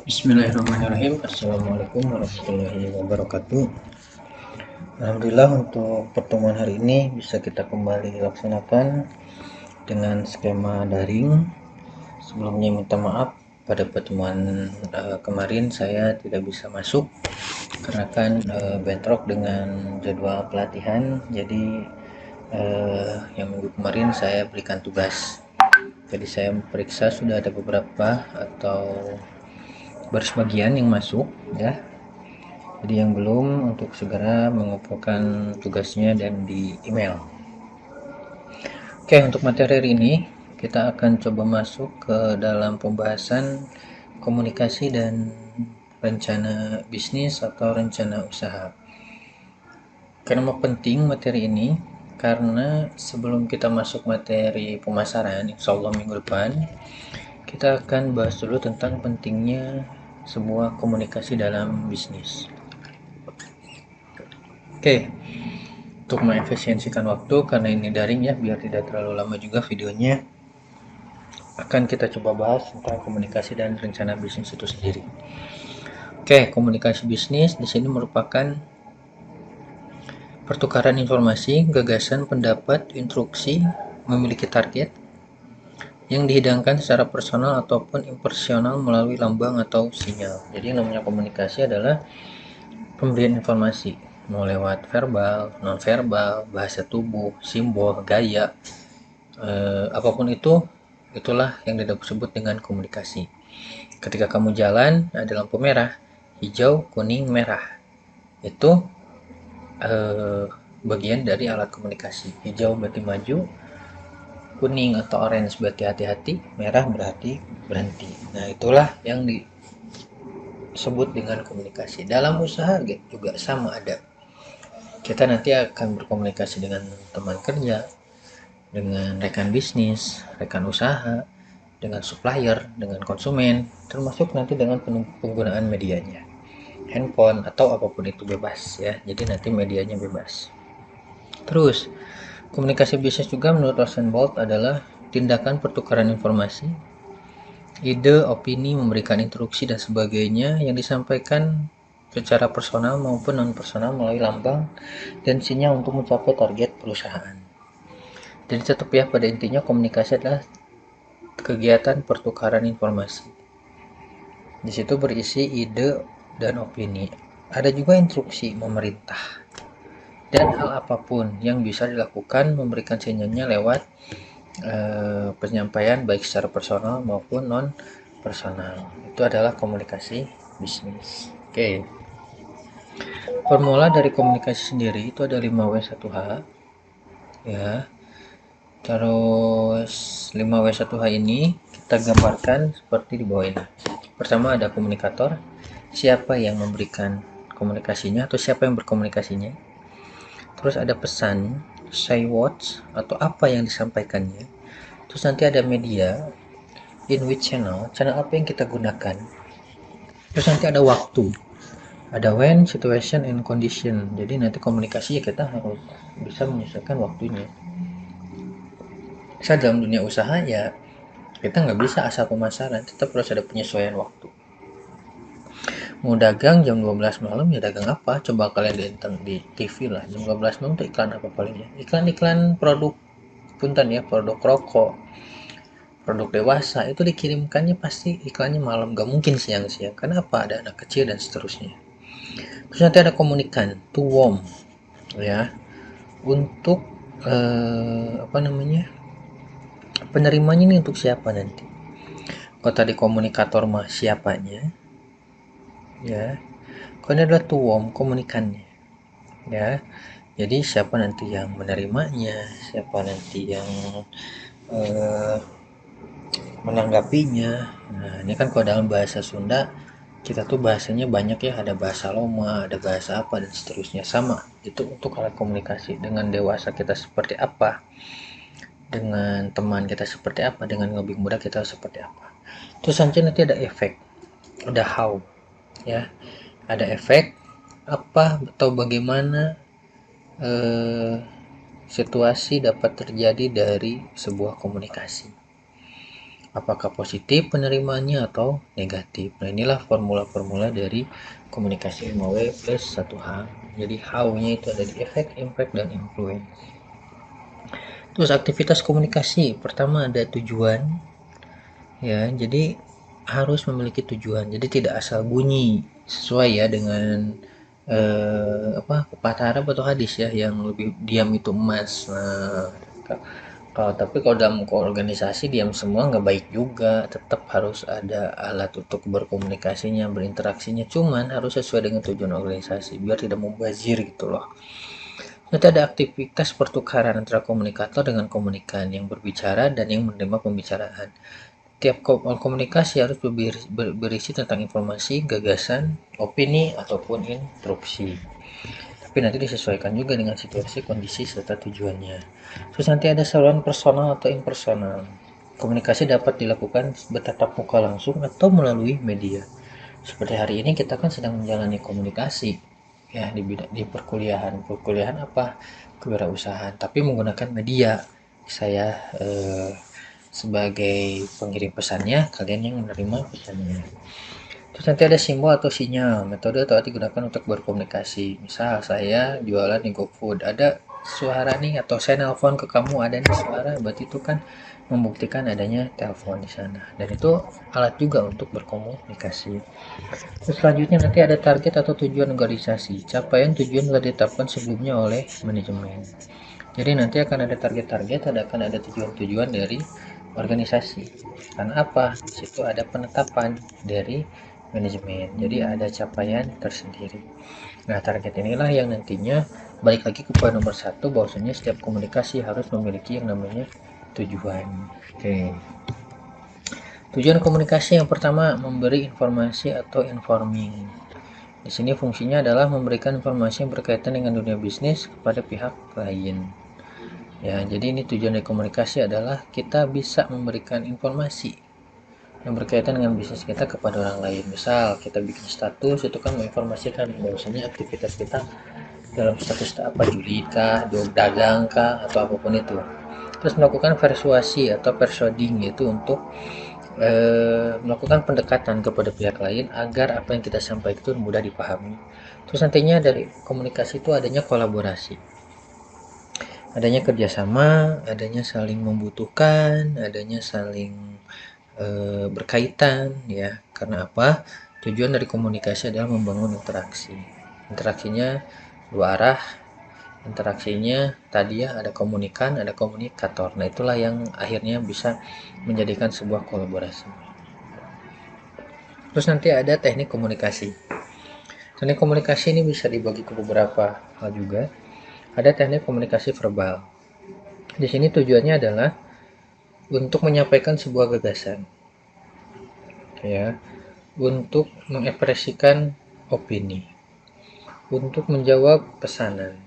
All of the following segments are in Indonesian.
Bismillahirrahmanirrahim. Assalamualaikum warahmatullahi wabarakatuh. Alhamdulillah untuk pertemuan hari ini bisa kita kembali laksanakan dengan skema daring. Sebelumnya minta maaf pada pertemuan kemarin saya tidak bisa masuk karena kan bentrok dengan jadwal pelatihan. Jadi yang minggu kemarin saya berikan tugas. Jadi saya periksa sudah ada beberapa atau baru sebagian yang masuk ya. Jadi yang belum untuk segera mengumpulkan tugasnya dan di email. Oke, untuk materi hari ini kita akan coba masuk ke dalam pembahasan komunikasi dan rencana bisnis atau rencana usaha. Kenapa penting materi ini? Karena sebelum kita masuk materi pemasaran, insya Allah minggu depan, kita akan bahas dulu tentang pentingnya sebuah komunikasi dalam bisnis. Oke, untuk mengefisiensikan waktu karena ini daring ya, biar tidak terlalu lama juga videonya, akan kita coba bahas tentang komunikasi dan rencana bisnis itu sendiri. Oke, komunikasi bisnis di sini merupakan pertukaran informasi, gagasan, pendapat, instruksi, memiliki target yang dihidangkan secara personal ataupun impersonal melalui lambang atau sinyal. Jadi namanya komunikasi adalah pemberian informasi mau lewat verbal, non verbal, bahasa tubuh, simbol, gaya, apapun itu, itulah yang disebut dengan komunikasi. Ketika kamu jalan ada lampu merah, hijau, kuning, merah, itu bagian dari alat komunikasi. Hijau berarti maju, kuning atau orange berarti hati-hati, merah berarti berhenti. Nah itulah yang disebut dengan komunikasi. Dalam usaha juga sama ada. Kita nanti akan berkomunikasi dengan teman kerja, dengan rekan bisnis, rekan usaha, dengan supplier, dengan konsumen, termasuk nanti dengan penggunaan medianya, handphone atau apapun itu bebas ya. Jadi nanti medianya bebas. Terus komunikasi bisnis juga menurut Rosenblatt adalah tindakan pertukaran informasi, ide, opini, memberikan instruksi dan sebagainya yang disampaikan secara personal maupun non personal melalui lambang dan sinyal untuk mencapai target perusahaan. Jadi tetap ya, pada intinya komunikasi adalah kegiatan pertukaran informasi. Di situ berisi ide dan opini. Ada juga instruksi memerintah. Dan hal apapun yang bisa dilakukan memberikan sinyalnya lewat penyampaian baik secara personal maupun non personal. Itu adalah komunikasi bisnis. Oke. Formula dari komunikasi sendiri itu ada 5W1H ya. Terus 5W1H ini kita gambarkan seperti di bawah ini. Pertama ada komunikator, siapa yang memberikan komunikasinya atau siapa yang berkomunikasinya. Terus ada pesan, say words atau apa yang disampaikannya. Terus nanti ada media, in which channel, channel apa yang kita gunakan. Terus nanti ada waktu, ada when, situation, and condition. Jadi nanti komunikasi ya kita harus bisa menyesuaikan waktunya. Saya dalam dunia usaha ya kita nggak bisa asal pemasaran, tetap harus ada penyesuaian waktu. Mau dagang jam 12 malam ya dagang apa? Coba kalian di TV lah, jam 12 malam tuh iklan apa palingnya? Iklan-iklan produk punten ya, produk rokok, produk dewasa itu dikirimkannya pasti iklannya malam, gak mungkin siang-siang. Kenapa? Ada anak kecil dan seterusnya. Terus nanti ada komunikan, to warm ya, untuk apa namanya, penerimanya ini untuk siapa nanti. Kalau tadi komunikator mah siapanya ya, kalau ini adalah to warm, komunikannya ya. Jadi siapa nanti yang menerimanya, siapa nanti yang menanggapinya. Nah ini kan kalau dalam bahasa Sunda kita tuh bahasanya banyak ya, ada bahasa Loma, ada bahasa apa dan seterusnya. Sama itu untuk alat komunikasi. Dengan dewasa kita seperti apa, dengan teman kita seperti apa, dengan lebih muda kita seperti apa. Terus nanti ada efek, ada how ya, ada efek apa atau bagaimana situasi dapat terjadi dari sebuah komunikasi. apakah positif penerimaannya atau negatif. Nah, inilah formula-formula dari komunikasi 5W plus 1H. Jadi how-nya itu ada di effect, impact, dan influence. Terus aktivitas komunikasi, pertama ada tujuan, ya, jadi harus memiliki tujuan, jadi tidak asal bunyi, sesuai ya dengan pepatah Arab atau hadis ya, yang lebih diam itu emas. Nah, kalau dalam organisasi diam semua nggak baik juga, tetap harus ada alat untuk berkomunikasinya, berinteraksinya, cuman harus sesuai dengan tujuan organisasi biar tidak mubazir gitu loh. Nanti ada aktivitas pertukaran antara komunikator dengan komunikan, yang berbicara dan yang menerima pembicaraan. Tiap komunikasi harus berisi tentang informasi, gagasan, opini, ataupun instruksi. Tapi nanti disesuaikan juga dengan situasi, kondisi, serta tujuannya. Terus nanti ada saluran personal atau impersonal. Komunikasi dapat dilakukan bertatap muka langsung atau melalui media. Seperti hari ini kita kan sedang menjalani komunikasi ya di perkuliahan apa, kewirausahaan, tapi menggunakan media. Saya sebagai pengirim pesannya, kalian yang menerima pesannya. Terus nanti ada simbol atau sinyal, metode atau arti digunakan untuk berkomunikasi. Misal saya jualan di GoFood, ada suara nih, atau saya nelpon ke kamu ada nih suara, berarti itu kan membuktikan adanya telepon di sana. Dan itu alat juga untuk berkomunikasi. Terus selanjutnya nanti ada target atau tujuan organisasi. Capaian tujuan telah ditetapkan sebelumnya oleh manajemen. Jadi nanti akan ada target-target, akan ada tujuan-tujuan dari organisasi. Karena apa? Di situ ada penetapan dari manajemen. Jadi ada capaian tersendiri. Nah, target inilah yang nantinya balik lagi ke poin nomor 1, bahwasanya setiap komunikasi harus memiliki yang namanya tujuan. Oke. Tujuan komunikasi yang pertama, memberi informasi atau informing. Di sini fungsinya adalah memberikan informasi yang berkaitan dengan dunia bisnis kepada pihak lain. Ya, jadi ini tujuan dari komunikasi adalah kita bisa memberikan informasi yang berkaitan dengan bisnis kita kepada orang lain. Misal kita bikin status, itu kan menginformasikan bahwasanya aktivitas kita dalam status apa, judi kah, dagang kah, atau apapun itu. Terus melakukan persuasi atau persuading, yaitu untuk melakukan pendekatan kepada pihak lain agar apa yang kita sampaikan itu mudah dipahami. Terus nantinya dari komunikasi itu adanya kolaborasi, adanya kerjasama, adanya saling membutuhkan, adanya saling berkaitan ya. Karena apa? Tujuan dari komunikasi adalah membangun interaksi. Interaksinya dua arah. Interaksinya tadi ya, ada komunikan, ada komunikator. Nah, itulah yang akhirnya bisa menjadikan sebuah kolaborasi. Terus nanti ada teknik komunikasi. Teknik komunikasi ini bisa dibagi ke beberapa hal juga. Ada teknik komunikasi verbal. Di sini tujuannya adalah untuk menyampaikan sebuah gagasan, ya, untuk mengekspresikan opini, untuk menjawab pesanan,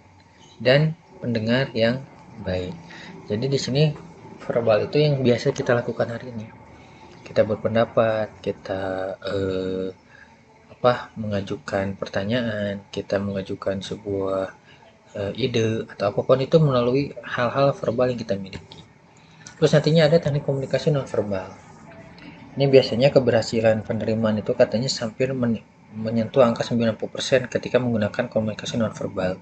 dan pendengar yang baik. Jadi di sini verbal itu yang biasa kita lakukan hari ini. Kita berpendapat, kita mengajukan pertanyaan, kita mengajukan sebuah ide atau apapun itu melalui hal-hal verbal yang kita miliki. Terus nantinya ada teknik komunikasi non verbal. Ini biasanya keberhasilan penerimaan itu katanya hampir menyentuh angka 90% ketika menggunakan komunikasi non verbal.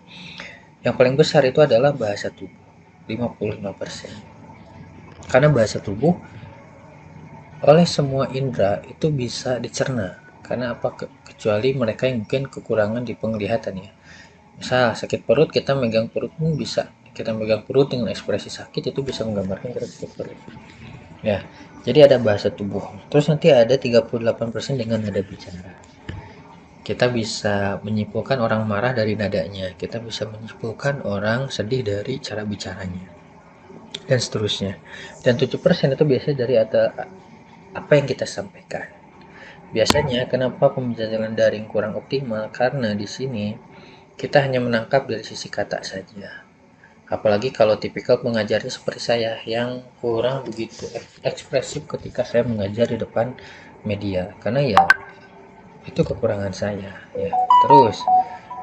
Yang paling besar itu adalah bahasa tubuh, 55%. Karena bahasa tubuh oleh semua indera itu bisa dicerna. Karena apa? Kecuali mereka yang mungkin kekurangan di penglihatan ya. Misal sakit perut, kita megang perut pun bisa. Kita megang perut dengan ekspresi sakit itu bisa menggambarkan kita sakit perut. Ya, jadi ada bahasa tubuh. Terus nanti ada 38% dengan nada bicara. Kita bisa menyimpulkan orang marah dari nadanya. Kita bisa menyimpulkan orang sedih dari cara bicaranya. Dan seterusnya. Dan 7% itu biasanya dari apa yang kita sampaikan. Biasanya kenapa pembelajaran daring kurang optimal? Karena di sini kita hanya menangkap dari sisi kata saja. Apalagi kalau tipikal pengajarnya seperti saya yang kurang begitu ekspresif ketika saya mengajar di depan media. Karena ya itu kekurangan saya ya. Terus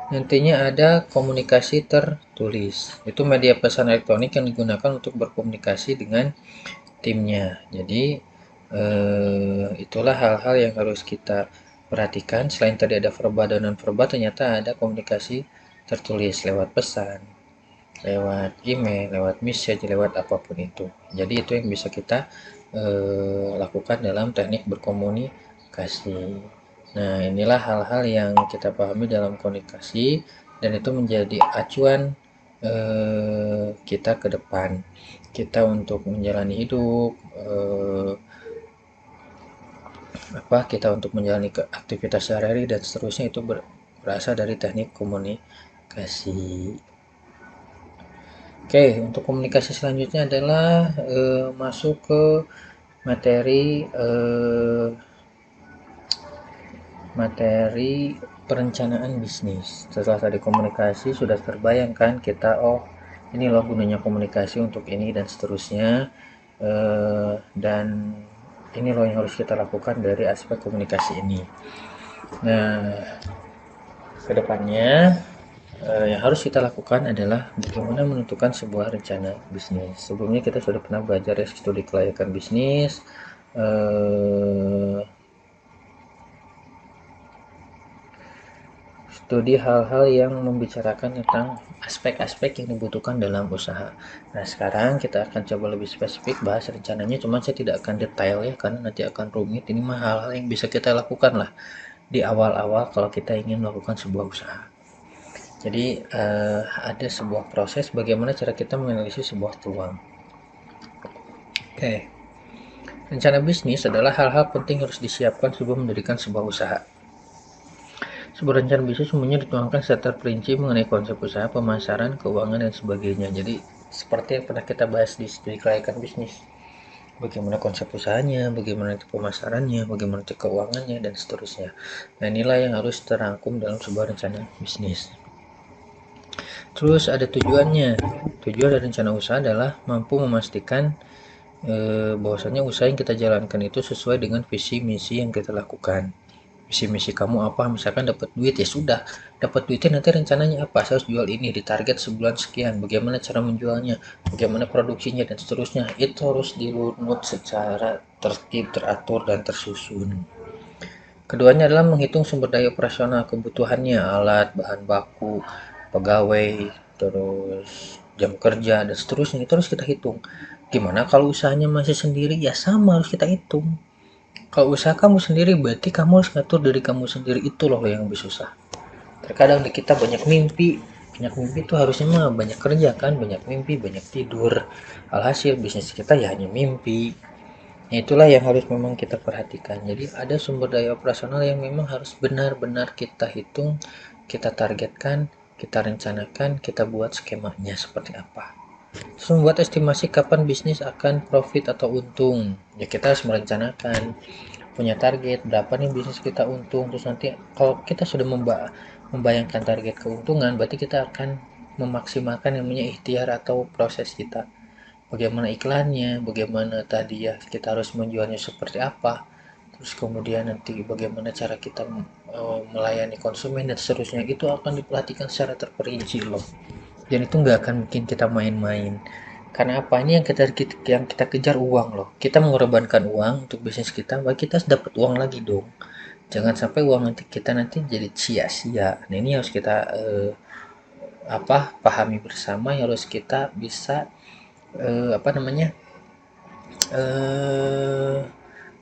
nantinya ada komunikasi tertulis. Itu media pesan elektronik yang digunakan untuk berkomunikasi dengan timnya. Jadi Itulah hal-hal yang harus kita perhatikan. Selain tadi ada verbal dan non verbal, ternyata ada komunikasi tertulis lewat pesan, lewat email, lewat message, lewat apapun itu. Jadi itu yang bisa kita lakukan dalam teknik berkomunikasi. Nah, inilah hal-hal yang kita pahami dalam komunikasi dan itu menjadi acuan kita ke depan. Kita untuk menjalani hidup, kita untuk menjalani aktivitas sehari-hari dan seterusnya itu berasal dari teknik komunikasi. Oke, untuk komunikasi selanjutnya adalah masuk ke materi perencanaan bisnis. Setelah tadi komunikasi sudah terbayangkan kita, oh ini loh gunanya komunikasi untuk ini dan seterusnya, dan ini loh yang harus kita lakukan dari aspek komunikasi ini. Nah, kedepannya yang harus kita lakukan adalah bagaimana menentukan sebuah rencana bisnis. Sebelumnya kita sudah pernah belajar ya studi kelayakan bisnis, studi hal-hal yang membicarakan tentang aspek-aspek yang dibutuhkan dalam usaha. Nah, sekarang kita akan coba lebih spesifik bahas rencananya, cuma saya tidak akan detail ya, karena nanti akan rumit. Ini mah hal-hal yang bisa kita lakukan lah di awal-awal kalau kita ingin melakukan sebuah usaha. Jadi ada sebuah proses bagaimana cara kita menganalisis sebuah peluang. Oke, rencana bisnis adalah hal-hal penting harus disiapkan sebelum mendirikan sebuah usaha. Sebuah rencana bisnis semuanya dituangkan secara terperinci mengenai konsep usaha, pemasaran, keuangan, dan sebagainya. Jadi seperti yang pernah kita bahas di studi kelayakan bisnis, bagaimana konsep usahanya, bagaimana itu pemasarannya, bagaimana itu keuangannya, dan seterusnya. Nah, inilah yang harus terangkum dalam sebuah rencana bisnis. Terus ada tujuannya. Tujuan dari rencana usaha adalah mampu memastikan bahwasanya usaha yang kita jalankan itu sesuai dengan visi misi yang kita lakukan. Visi misi kamu apa? Misalkan dapat duit, ya sudah, dapat duitnya nanti rencananya apa? Saya harus jual ini di target sebulan sekian, bagaimana cara menjualnya, bagaimana produksinya, dan seterusnya. Itu harus dirunut secara tertib, teratur, dan tersusun. Keduanya adalah menghitung sumber daya operasional, kebutuhannya, alat, bahan baku, pegawai, terus jam kerja, dan seterusnya. Itu harus kita hitung. Gimana kalau usahanya masih sendiri? Ya sama, harus kita hitung. Kalau usaha kamu sendiri, berarti kamu harus ngatur diri kamu sendiri. Itu loh yang lebih susah. Terkadang di kita banyak mimpi. Banyak mimpi itu harusnya mah banyak kerja kan, banyak mimpi, banyak tidur. Alhasil bisnis kita ya hanya mimpi. Nah, itulah yang harus memang kita perhatikan. Jadi ada sumber daya operasional yang memang harus benar-benar kita hitung, kita targetkan, kita rencanakan, kita buat skemanya seperti apa. Terus membuat estimasi kapan bisnis akan profit atau untung. Ya kita harus merencanakan, punya target berapa nih bisnis kita untung. Terus nanti kalau kita sudah membayangkan target keuntungan, berarti kita akan memaksimalkan yang namanya ikhtiar atau proses kita. Bagaimana iklannya, bagaimana tadi ya kita harus menjualnya seperti apa, terus kemudian nanti bagaimana cara kita melayani konsumen dan seterusnya. Itu akan diperhatikan secara terperinci loh, dan itu nggak akan bikin kita main-main. Karena apa? Ini yang kita kejar uang loh. Kita mengorbankan uang untuk bisnis kita, maka kita harus dapat uang lagi dong. Jangan sampai uang kita nanti jadi sia-sia. Nah, ini harus kita pahami bersama, yang harus kita bisa eh,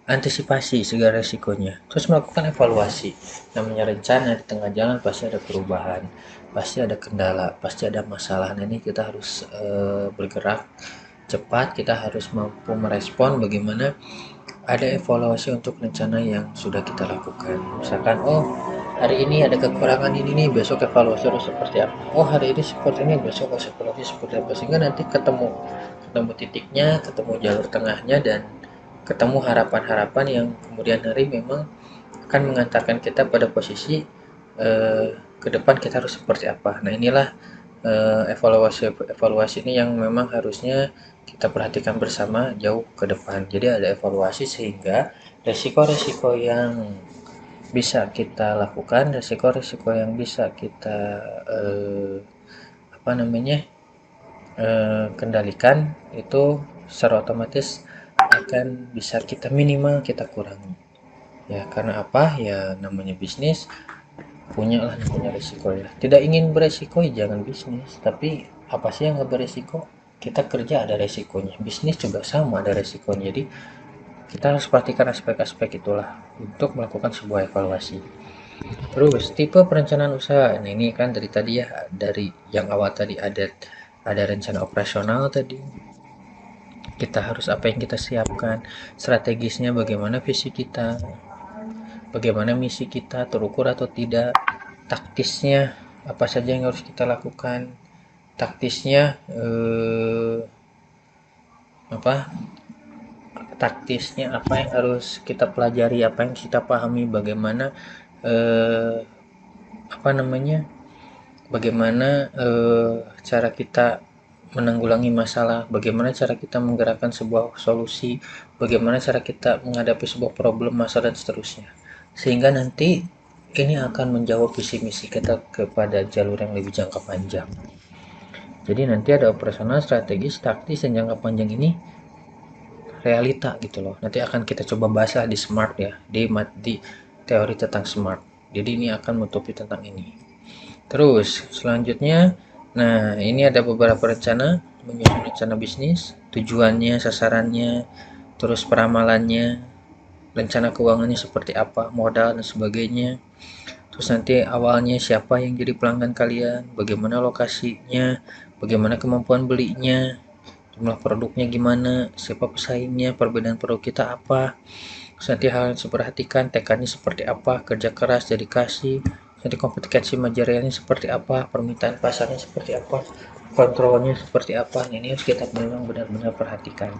antisipasi segala resikonya, terus melakukan evaluasi. Namanya rencana, di tengah jalan pasti ada perubahan, pasti ada kendala, pasti ada masalah. Nah, ini kita harus bergerak cepat, kita harus mampu merespon. Bagaimana ada evaluasi untuk rencana yang sudah kita lakukan. Misalkan, oh hari ini ada kekurangan ini nih, besok evaluasi harus seperti apa. Oh hari ini seperti ini, besok harus evaluasi seperti apa. Sehingga nanti ketemu titiknya, ketemu jalur tengahnya, dan ketemu harapan-harapan yang kemudian hari memang akan mengantarkan kita pada posisi ke depan kita harus seperti apa. Nah, inilah evaluasi ini yang memang harusnya kita perhatikan bersama jauh ke depan. Jadi ada evaluasi sehingga resiko-resiko yang bisa kita lakukan, resiko-resiko yang bisa kita kendalikan, itu secara otomatis akan bisa kita minimal kita kurangi. Ya, karena apa? Ya namanya bisnis punya resiko ya. Tidak ingin beresiko ya jangan bisnis. Tapi apa sih yang nggak beresiko? Kita kerja ada resikonya. Bisnis juga sama ada resikonya. Jadi kita harus perhatikan aspek-aspek itulah untuk melakukan sebuah evaluasi. Terus tipe perencanaan usaha. Nah, ini kan dari tadi ya, dari yang awal tadi ada rencana operasional tadi. Kita harus apa yang kita siapkan, strategisnya bagaimana visi kita, bagaimana misi kita terukur atau tidak, taktisnya apa saja yang harus kita lakukan, taktisnya apa taktisnya apa yang harus kita pelajari, apa yang kita pahami, bagaimana eh, apa namanya bagaimana cara kita menanggulangi masalah, bagaimana cara kita menggerakkan sebuah solusi, bagaimana cara kita menghadapi sebuah problem, masalah dan seterusnya. Sehingga nanti ini akan menjawab visi misi kita kepada jalur yang lebih jangka panjang. Jadi nanti ada operasional, strategis, taktis, dan jangka panjang ini realita gitu loh. Nanti akan kita coba bahas lah di smart ya, di teori tentang smart. Jadi ini akan menutupi tentang ini. Terus selanjutnya, nah ini ada beberapa rencana, menyusun rencana bisnis, tujuannya, sasarannya, terus peramalannya, rencana keuangannya seperti apa, modal dan sebagainya. Terus nanti awalnya siapa yang jadi pelanggan kalian, bagaimana lokasinya, bagaimana kemampuan belinya, jumlah produknya gimana, siapa pesaingnya, perbedaan produk kita apa. Terus nanti hal yang saya perhatikan, tekannya seperti apa, kerja keras, dedikasi, nanti kompetensi manajerialnya seperti apa, permintaan pasarnya seperti apa, kontrolnya seperti apa. Nah, ini harus kita memang benar-benar perhatikan.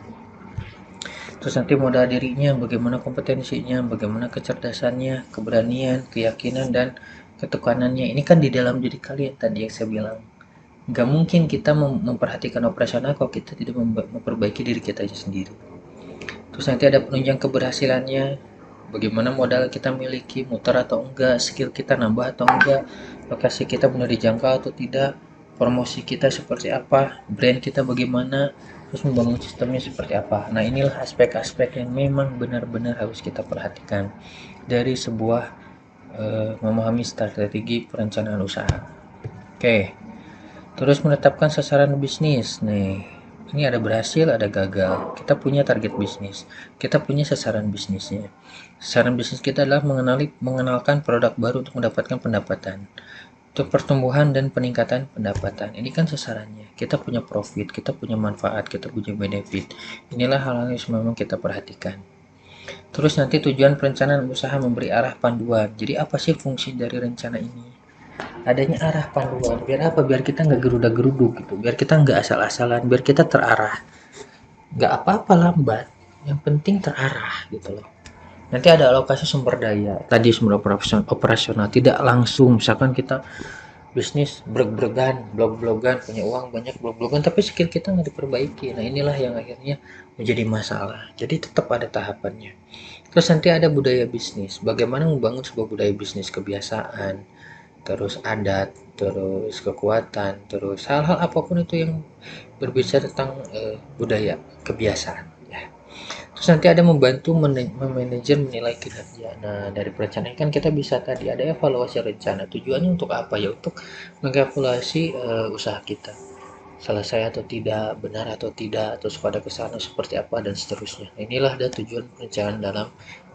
Terus nanti modal dirinya, bagaimana kompetensinya, bagaimana kecerdasannya, keberanian, keyakinan, dan ketekanannya. Ini kan di dalam diri kalian tadi yang saya bilang. Nggak mungkin kita memperhatikan operasional kalau kita tidak memperbaiki diri kita sendiri. Terus nanti ada penunjang keberhasilannya, bagaimana modal kita miliki, muter atau enggak, skill kita nambah atau enggak, lokasi kita benar dijangkau atau tidak, promosi kita seperti apa, brand kita bagaimana, terus membangun sistemnya seperti apa. Nah, inilah aspek-aspek yang memang benar-benar harus kita perhatikan dari sebuah memahami strategi perencanaan usaha. Oke, terus menetapkan sasaran bisnis. Nih, ini ada berhasil, ada gagal. Kita punya target bisnis, kita punya sasaran bisnisnya. Sasaran bisnis kita adalah mengenalkan produk baru untuk mendapatkan pendapatan, untuk pertumbuhan dan peningkatan pendapatan. Ini kan sasarannya. Kita punya profit, kita punya manfaat, kita punya benefit. Inilah hal-hal yang memang kita perhatikan. Terus nanti tujuan perencanaan usaha memberi arah panduan. Jadi apa sih fungsi dari rencana ini? Adanya arah panduan. Biar apa? Biar kita nggak geruda-geruduk gitu. Biar kita nggak asal-asalan. Biar kita terarah. Nggak apa-apa lambat. Yang penting terarah gitu loh. Nanti ada alokasi sumber daya. Tadi sumber operasional tidak langsung. Misalkan kita bisnis breg-bregan, blog-blogan, punya uang banyak blog-blogan, tapi skill kita nggak diperbaiki. Nah, inilah yang akhirnya menjadi masalah. Jadi tetap ada tahapannya. Terus nanti ada budaya bisnis. Bagaimana membangun sebuah budaya bisnis, kebiasaan, terus adat, terus kekuatan, terus hal-hal apapun itu yang berbicara tentang budaya, kebiasaan. Ya. Terus nanti ada membantu manajer menilai kinerja. Nah, dari perencanaan kan kita bisa tadi ada evaluasi rencana. Tujuannya untuk apa ya? Untuk mengevaluasi usaha kita. Selesai atau tidak, benar atau tidak, terus pada kesana seperti apa dan seterusnya. Inilah ada tujuan perencanaan dalam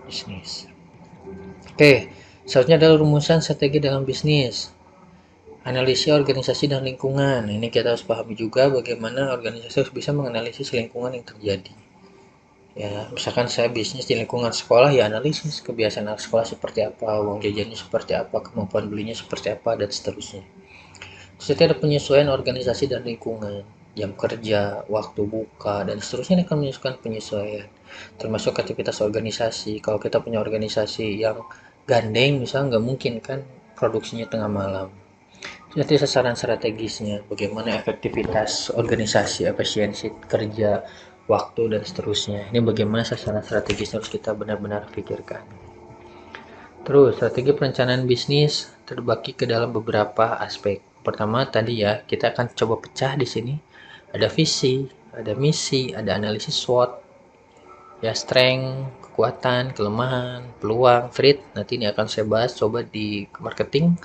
bisnis. Oke, selanjutnya adalah rumusan strategi dalam bisnis. Analisis organisasi dan lingkungan. Ini kita harus pahami juga bagaimana organisasi harus bisa menganalisis lingkungan yang terjadi. Ya, misalkan saya bisnis di lingkungan sekolah, ya analisis kebiasaan anak sekolah seperti apa, uang jajannya seperti apa, kemampuan belinya seperti apa, dan seterusnya. Terus ada penyesuaian organisasi dan lingkungan, jam kerja, waktu buka, dan seterusnya ini akan menyesuaikan penyesuaian. Termasuk aktivitas organisasi. Kalau kita punya organisasi yang gandeng, misalnya nggak mungkin kan produksinya tengah malam. Jadi sasaran strategisnya, bagaimana efektivitas organisasi, efisiensi kerja, waktu, dan seterusnya. Ini bagaimana sasaran strategis harus kita benar-benar pikirkan. Terus, strategi perencanaan bisnis terbagi ke dalam beberapa aspek. Pertama tadi ya, kita akan coba pecah di sini. Ada visi, ada misi, ada analisis SWOT, Ya, strength, kekuatan, kelemahan, peluang, threat. Nanti ini akan saya bahas coba di marketing.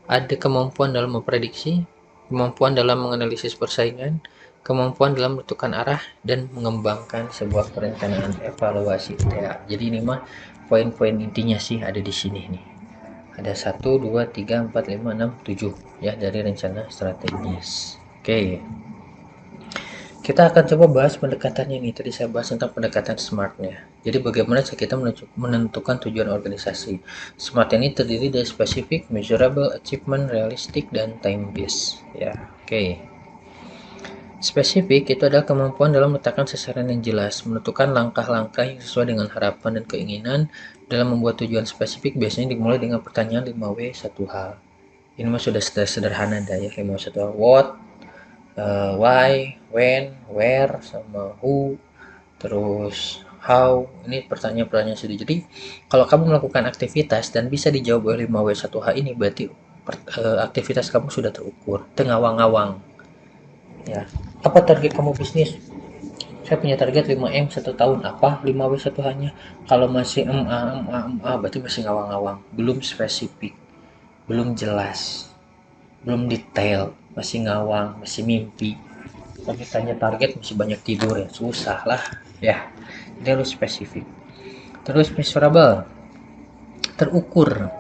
Ada kemampuan dalam memprediksi, kemampuan dalam menganalisis persaingan, kemampuan dalam menentukan arah, dan mengembangkan sebuah perencanaan evaluasi. Ya, jadi ini mah poin-poin intinya sih ada di sini nih. Ada 1, 2, 3, 4, 5, 6, 7 ya dari rencana strategis. Oke. Kita akan coba bahas pendekatan yang tadi saya bahas tentang pendekatan SMART-nya. Jadi bagaimana kita menentukan tujuan organisasi. SMART ini terdiri dari specific, measurable, achievement, realistic, dan time based. Ya, oke. Spesifik itu adalah kemampuan dalam meletakkan sasaran yang jelas, menentukan langkah-langkah yang sesuai dengan harapan dan keinginan. Dalam membuat tujuan spesifik biasanya dimulai dengan pertanyaan 5W 1H. Ini mah sudah sederhana dah ya, 5W 1H. What, why, when, where, sama who, terus how. Ini pertanyaan-pertanyaan sedih. Jadi kalau kamu melakukan aktivitas dan bisa dijawab oleh 5W1H ini, berarti aktivitas kamu sudah terukur. Tengawang-awang ya. Apa target kamu bisnis? Saya punya target 5M 1 tahun. Apa 5W1H nya? Kalau masih berarti masih ngawang-ngawang, belum spesifik, belum jelas, belum detail, masih ngawang, masih mimpi. Tapi tanya target masih banyak tidur ya, susah lah ya. Jadi harus spesifik. Terus measurable, terukur,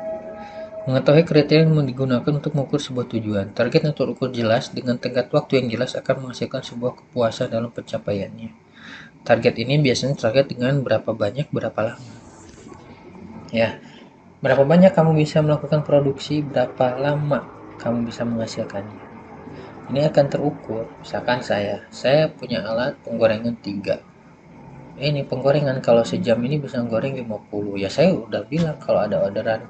mengetahui kriteria yang digunakan untuk mengukur sebuah tujuan. Target yang terukur jelas dengan tenggat waktu yang jelas akan menghasilkan sebuah kepuasan dalam pencapaiannya. Target ini biasanya target dengan berapa banyak, berapa lama. Ya, berapa banyak kamu bisa melakukan produksi, berapa lama kamu bisa menghasilkannya. Ini akan terukur. Misalkan saya punya alat penggorengan 3. Ini penggorengan kalau sejam ini bisa goreng 50. Ya saya udah bilang kalau ada orderan,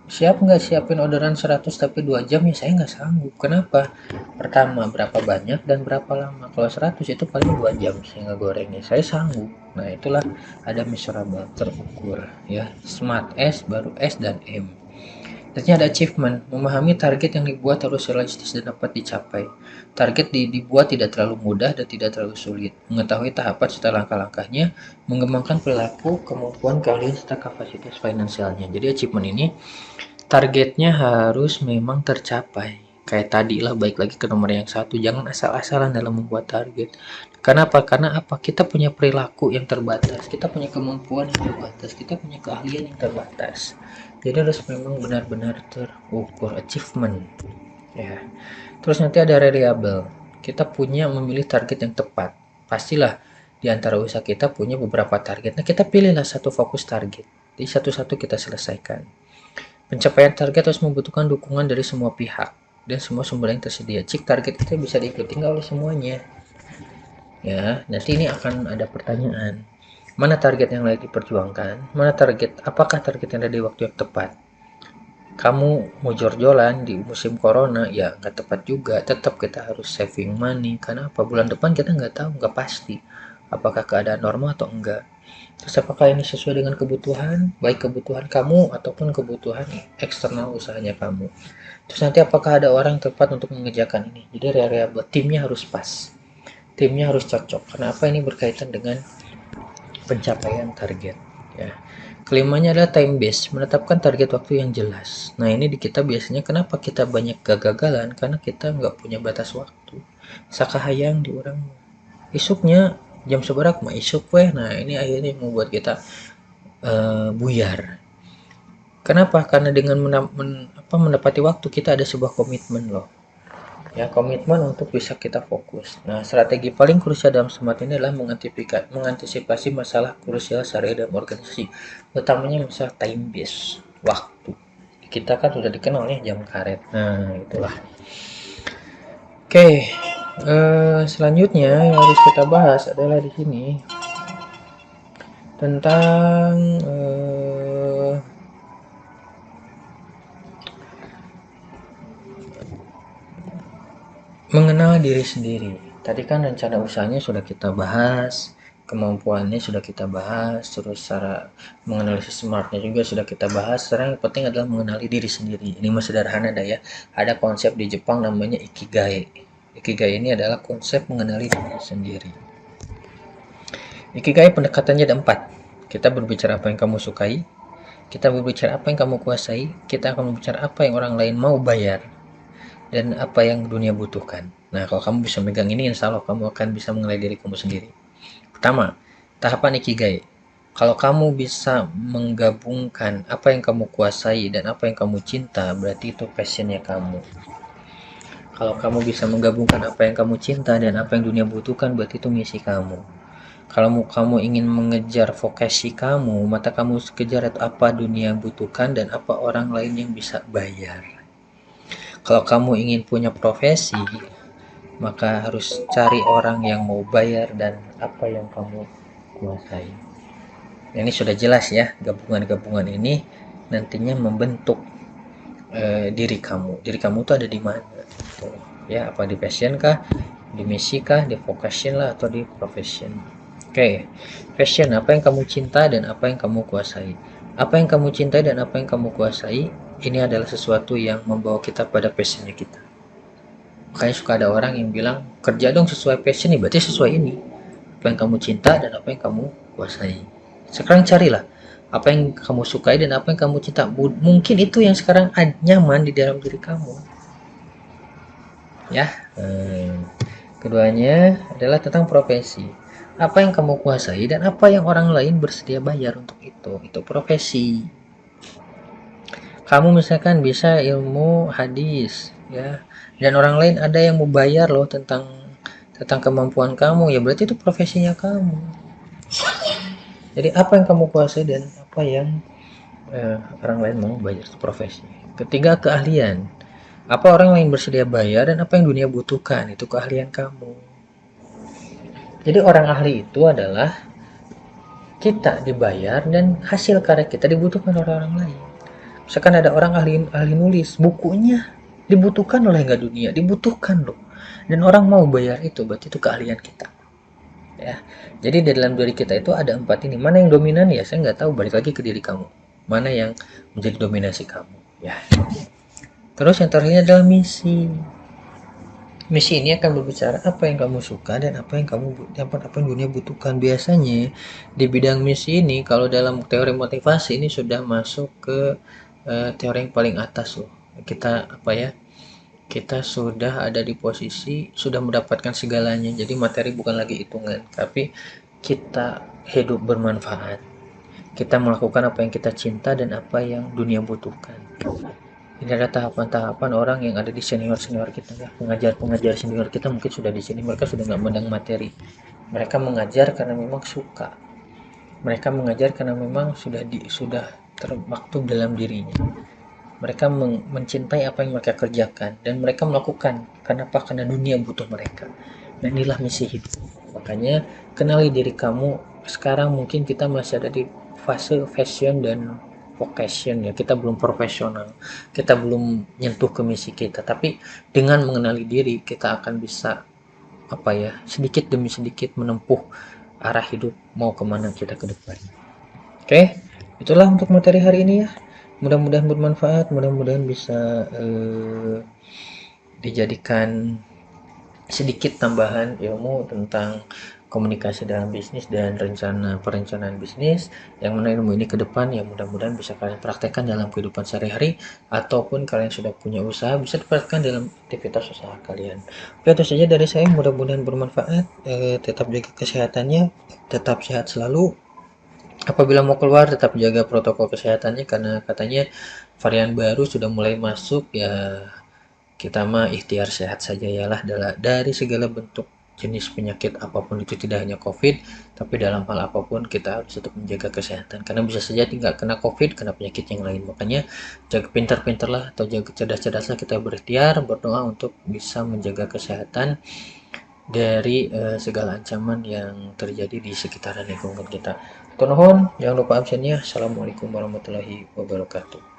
siap nggak siapin orderan 100 tapi 2 jam, ya saya nggak sanggup. Kenapa? Pertama, berapa banyak dan berapa lama. Kalau 100 itu paling 2 jam saya ngegorengnya, saya sanggup. Nah itulah ada measurable, terukur ya. Smart, S baru S dan M. Selanjutnya ada achievement, memahami target yang dibuat harus realistis dan dapat dicapai. Target dibuat tidak terlalu mudah dan tidak terlalu sulit. Mengetahui tahapan serta langkah-langkahnya, mengembangkan perilaku, kemampuan, keahlian, serta kapasitas finansialnya. Jadi achievement ini targetnya harus memang tercapai. Kayak tadi lah, baik lagi ke nomor yang 1, jangan asal-asalan dalam membuat target. Kenapa? Karena apa? Kita punya perilaku yang terbatas, kita punya kemampuan yang terbatas, kita punya keahlian yang terbatas. Jadi harus memang benar-benar terukur, achievement. Ya. Terus nanti ada reliable. Kita punya memilih target yang tepat. Pastilah di antara usaha kita punya beberapa target. Nah, kita pilihlah satu fokus target. Jadi satu-satu kita selesaikan. Pencapaian target harus membutuhkan dukungan dari semua pihak dan semua sumber yang tersedia. Jika target kita bisa diikuti oleh semuanya. Ya, nanti ini akan ada pertanyaan. Mana target yang lagi diperjuangkan? Mana target? Apakah target yang ada di waktu yang tepat? Kamu mau jor-joran di musim corona, ya nggak tepat juga. Tetap kita harus saving money. Karena apa? Bulan depan kita nggak tahu, nggak pasti. Apakah keadaan normal atau enggak. Terus apakah ini sesuai dengan kebutuhan, baik kebutuhan kamu ataupun kebutuhan eksternal usahanya kamu. Terus nanti apakah ada orang yang tepat untuk mengerjakan ini. Jadi variabel timnya harus pas. Timnya harus cocok. Karena apa, ini berkaitan dengan pencapaian target. Ya. Kelimanya adalah time based, menetapkan target waktu yang jelas. Nah ini di kita biasanya kenapa kita banyak kegagalan, karena kita nggak punya batas waktu. Sakahayang di orang isuknya jam seberapa mah isuk weh. Nah ini akhirnya membuat kita buyar. Kenapa? Karena dengan menepati waktu kita ada sebuah komitmen loh. Ya, komitmen untuk bisa kita fokus. Nah, strategi paling krusial dalam SMART ini adalah mengantisipasi masalah krusial syariah dalam organisasi, utamanya masalah time base, waktu. Kita kan sudah dikenal ya jam karet. Nah, itulah. Oke, selanjutnya yang harus kita bahas adalah di sini tentang mengenal diri sendiri. Tadi kan rencana usahanya sudah kita bahas, kemampuannya sudah kita bahas, terus cara menganalisis smartnya juga sudah kita bahas. Sekarang yang penting adalah mengenali diri sendiri. Ini masih sederhana dah ya. Ada konsep di Jepang namanya ikigai. Ikigai ini adalah konsep mengenali diri sendiri. Ikigai pendekatannya ada 4. Kita berbicara apa yang kamu sukai, kita berbicara apa yang kamu kuasai, kita akan berbicara apa yang orang lain mau bayar, dan apa yang dunia butuhkan. Nah, kalau kamu bisa megang ini, insya Allah kamu akan bisa mengenali diri kamu sendiri. Pertama, tahapan ikigai. Kalau kamu bisa menggabungkan apa yang kamu kuasai dan apa yang kamu cinta, berarti itu passionnya kamu. Kalau kamu bisa menggabungkan apa yang kamu cinta dan apa yang dunia butuhkan, berarti itu misi kamu. Kalau kamu ingin mengejar vokasi kamu, maka kamu kejar apa dunia butuhkan dan apa orang lain yang bisa bayar. Kalau kamu ingin punya profesi, maka harus cari orang yang mau bayar dan apa yang kamu kuasai. Ini sudah jelas ya, gabungan-gabungan ini nantinya membentuk diri kamu. Diri kamu tuh ada di mana? Tuh, ya, apa di passion kah, di misi kah, di vocation lah, atau di profession. Oke, passion, apa yang kamu cinta dan apa yang kamu kuasai. Apa yang kamu cintai dan apa yang kamu kuasai, ini adalah sesuatu yang membawa kita pada passionnya kita. Makanya suka ada orang yang bilang, kerja dong sesuai passion nih, berarti sesuai ini. Apa yang kamu cinta dan apa yang kamu kuasai. Sekarang carilah apa yang kamu sukai dan apa yang kamu cinta. Mungkin itu yang sekarang nyaman di dalam diri kamu. Ya, keduanya adalah tentang profesi. Apa yang kamu kuasai dan apa yang orang lain bersedia bayar untuk itu profesi. Kamu misalkan bisa ilmu hadis, ya, dan orang lain ada yang mau bayar loh tentang kemampuan kamu, ya berarti itu profesinya kamu. Jadi apa yang kamu kuasai dan apa yang orang lain mau bayar, itu profesi. Ketiga, keahlian. Apa orang lain bersedia bayar dan apa yang dunia butuhkan, itu keahlian kamu. Jadi orang ahli itu adalah kita dibayar dan hasil karya kita dibutuhkan oleh orang lain. Misalkan ada orang ahli nulis, bukunya dibutuhkan oleh nggak dunia, dibutuhkan loh. Dan orang mau bayar itu, berarti itu keahlian kita. Ya, jadi di dalam diri kita itu ada 4 ini. Mana yang dominan ya saya nggak tahu, balik lagi ke diri kamu. Mana yang menjadi dominasi kamu. Ya. Terus yang terakhir adalah misi. Misi ini akan berbicara apa yang kamu suka dan apa yang dunia butuhkan. Biasanya di bidang misi ini, kalau dalam teori motivasi ini sudah masuk ke teori yang paling atas loh. Kita sudah ada di posisi sudah mendapatkan segalanya. Jadi materi bukan lagi hitungan, tapi kita hidup bermanfaat. Kita melakukan apa yang kita cinta dan apa yang dunia butuhkan. Ini ada tahapan-tahapan orang yang ada di senior-senior kita ya. Pengajar-pengajar senior kita mungkin sudah di sini, mereka sudah nggak mendang materi. Mereka mengajar karena memang suka. Mereka mengajar karena memang sudah termaktub dalam dirinya. Mereka mencintai apa yang mereka kerjakan dan mereka melakukan. Kenapa? Karena dunia butuh mereka. Dan inilah misi hidup. Makanya kenali diri kamu. Sekarang mungkin kita masih ada di fase fashion dan vocation ya, kita belum profesional, kita belum nyentuh ke misi kita, tapi dengan mengenali diri kita akan bisa sedikit demi sedikit menempuh arah hidup mau kemana kita ke depan. Oke, itulah untuk materi hari ini ya, mudah-mudahan bermanfaat, mudah-mudahan bisa dijadikan sedikit tambahan ilmu tentang komunikasi dalam bisnis dan perencanaan bisnis, yang mana ilmu ini ke depan ya mudah-mudahan bisa kalian praktekkan dalam kehidupan sehari-hari, ataupun kalian sudah punya usaha bisa dipraktekkan dalam aktivitas usaha kalian. Oke, itu saja dari saya, mudah-mudahan bermanfaat. Tetap jaga kesehatannya, tetap sehat selalu. Apabila mau keluar tetap jaga protokol kesehatannya, karena katanya varian baru sudah mulai masuk ya. Kita mah ikhtiar sehat saja yalah dari segala bentuk jenis penyakit apapun itu, tidak hanya COVID, tapi dalam hal apapun kita harus tetap menjaga kesehatan, karena bisa saja tidak kena COVID, kena penyakit yang lain. Makanya jaga pintar-pintarlah atau jaga cerdas-cerdaslah kita berikhtiar, berdoa untuk bisa menjaga kesehatan dari segala ancaman yang terjadi di sekitaran lingkungan kita. Nuhun, jangan lupa absennya. Assalamualaikum warahmatullahi wabarakatuh.